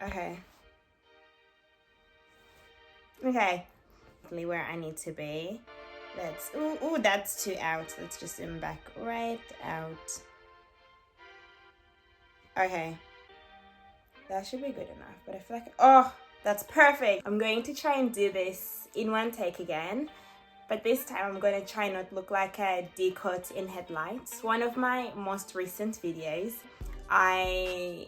Okay. Okay. Exactly where I need to be. Let's, ooh, that's too out. Let's just zoom back right out. Okay. That should be good enough, but I feel like, oh, that's perfect. I'm going to try and do this in one take again, but this time I'm going to try not look like a decoat in headlights. One of my most recent videos, I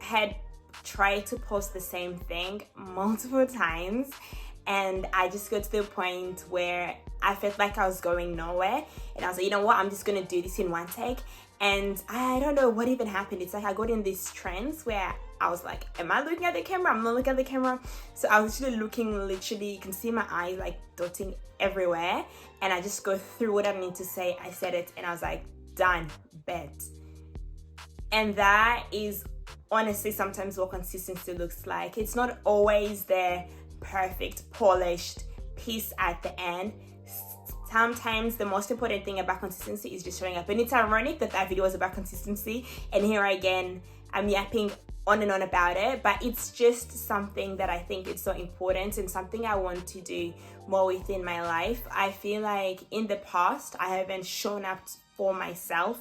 had tried to post the same thing multiple times, and I just got to the point where I felt like I was going nowhere, and I was like, you know what, I'm just gonna do this in one take. And I don't know what even happened. It's like I got in this trance where I was like, am I looking at the camera? I'm not looking at the camera. So I was actually looking, literally, you can see my eyes like dotting everywhere, and I just go through what I need to say. I said it, and I was like, done, bet. And that is honestly sometimes what consistency looks like. It's not always the perfect, polished piece at the end. Sometimes the most important thing about consistency is just showing up. And it's ironic that that video was about consistency, and here again I'm yapping on and on about it, but it's just something that I think is so important and something I want to do more within my life. I feel like in the past I haven't shown up for myself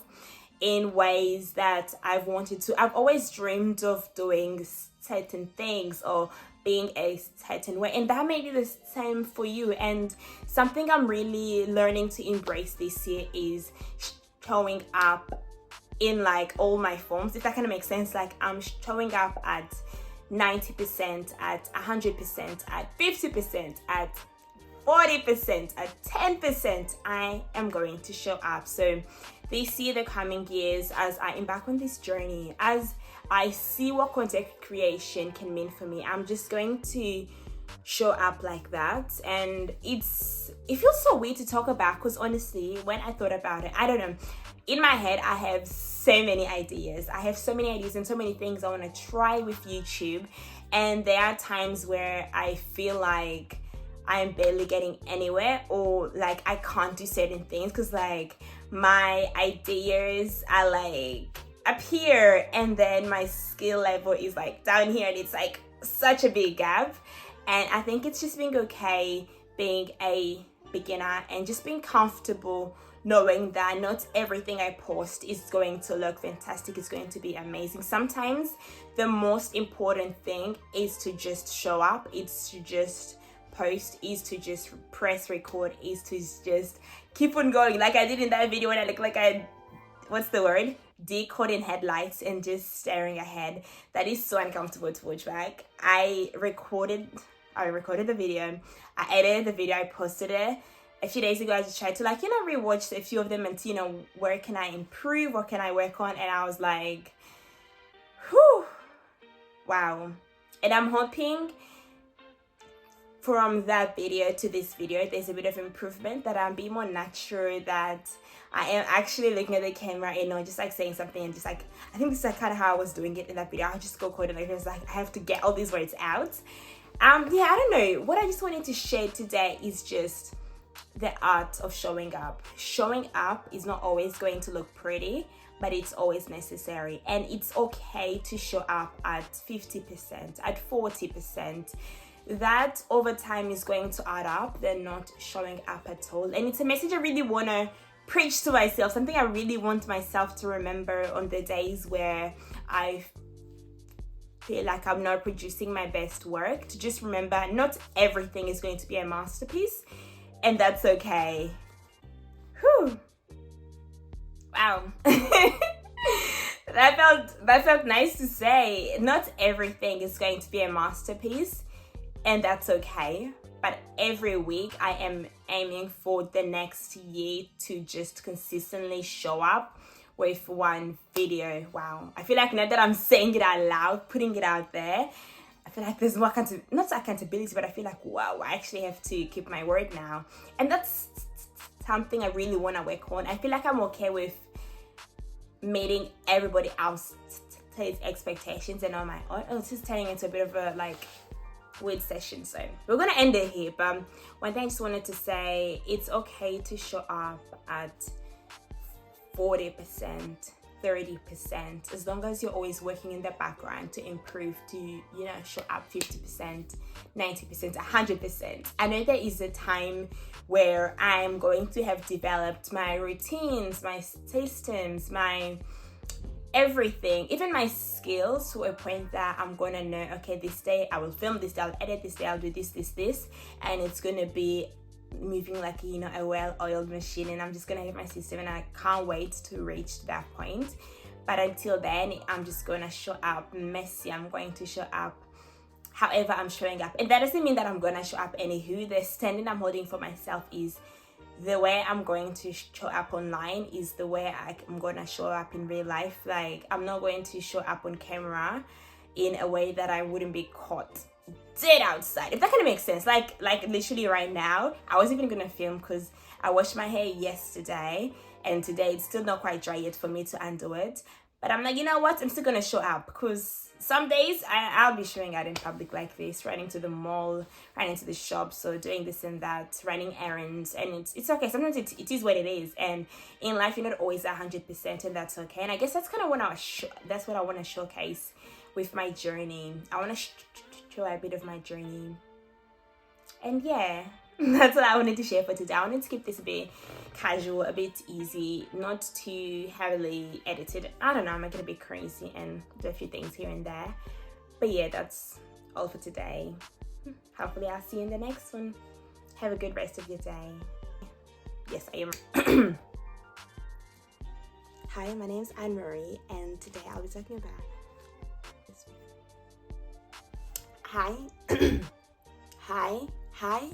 in ways that I've wanted to. I've always dreamed of doing certain things or being a certain way, and that may be the same for you. And something I'm really learning to embrace this year is showing up in like all my forms, if that kind of makes sense. Like I'm showing up at 90%, at 100%, at 50%, at 40%, at 10%. I am going to show up. So this year, the coming years, as I embark on this journey, as I see what content creation can mean for me, I'm just going to show up like that. And it feels so weird to talk about, because honestly, when I thought about it, I don't know, in my head I have so many ideas. I have so many ideas and so many things I want to try with YouTube, and there are times where I feel like I'm barely getting anywhere, or like I can't do certain things because like my ideas are like up here and then my skill level is like down here, and it's like such a big gap. And I think it's just being okay being a beginner and just being comfortable knowing that not everything I post is going to look fantastic, it's going to be amazing. Sometimes the most important thing is to just show up, it's to just post, is to just press record, is to just keep on going, like I did in that video when I look like I, what's the word, decaught in headlights and just staring ahead. That is so uncomfortable to watch back. I recorded the video, I edited the video, I posted it a few days ago. I just tried to like, rewatch a few of them and see, where can I improve, what can I work on, and I was like, whew, wow. And I'm hoping from that video to this video, there's a bit of improvement, that I'm being more natural, that I am actually looking at the camera and not just like saying something and just like, I think this is like kind of how I was doing it in that video. I just go coordinate, it's like I have to get all these words out. I don't know. What I just wanted to share today is just the art of showing up. Showing up is not always going to look pretty, but it's always necessary. And it's okay to show up at 50%, at 40%. That over time is going to add up than not showing up at all. And it's a message I really want to preach to myself, something I really want myself to remember on the days where I feel like I'm not producing my best work, to just remember not everything is going to be a masterpiece, and that's okay. Whew. Wow. that felt nice to say. Not everything is going to be a masterpiece, and that's okay. But every week I am aiming for the next year to just consistently show up with one video. Wow. I feel like now that I'm saying it out loud, putting it out there, I feel like there's more not accountability, but I feel like, wow, I actually have to keep my word now. And that's something I really want to work on. I feel like I'm okay with meeting everybody else's expectations and not my own. Oh, it's just turning into a bit of a like weird session, so we're gonna end it here. But one thing I just wanted to say, it's okay to show up at 40%, 30%, as long as you're always working in the background to improve, to, you know, show up 50%, 90%, 100%. I know there is a time where I'm going to have developed my routines, my systems, my everything, even my skills, to a point that I'm gonna know, okay, this day I will film, this day I'll edit, this day I'll do this, and it's gonna be moving like, you know, a well-oiled machine, and I'm just gonna have my system, and I can't wait to reach that point. But until then, I'm just gonna show up messy. I'm going to show up however I'm showing up, and that doesn't mean that I'm gonna show up anywho. The standard I'm holding for myself is the way I'm going to show up online is the way I'm gonna show up in real life. Like, I'm not going to show up on camera in a way that I wouldn't be caught dead outside, if that kind of makes sense. Like literally right now, I wasn't even gonna film because I washed my hair yesterday, and today it's still not quite dry yet for me to undo it. But I'm like, you know what, I'm still gonna show up, because some days I'll be showing out in public like this, running to the mall, running to the shop, so doing this and that, running errands, and it's okay. Sometimes it is what it is, and in life you're not always 100%, and that's okay. And I guess that's kind of what that's what I want to showcase with my journey. I want to show a bit of my journey, and yeah, that's what I wanted to share for today. I wanted to keep this a bit casual, a bit easy, not too heavily edited. I don't know, I might get a bit crazy and do a few things here and there. But yeah, that's all for today. Hopefully I'll see you in the next one. Have a good rest of your day. Yes, I am. Hi, my name's Anne Marie, and today I'll be talking about... Hi. Hi.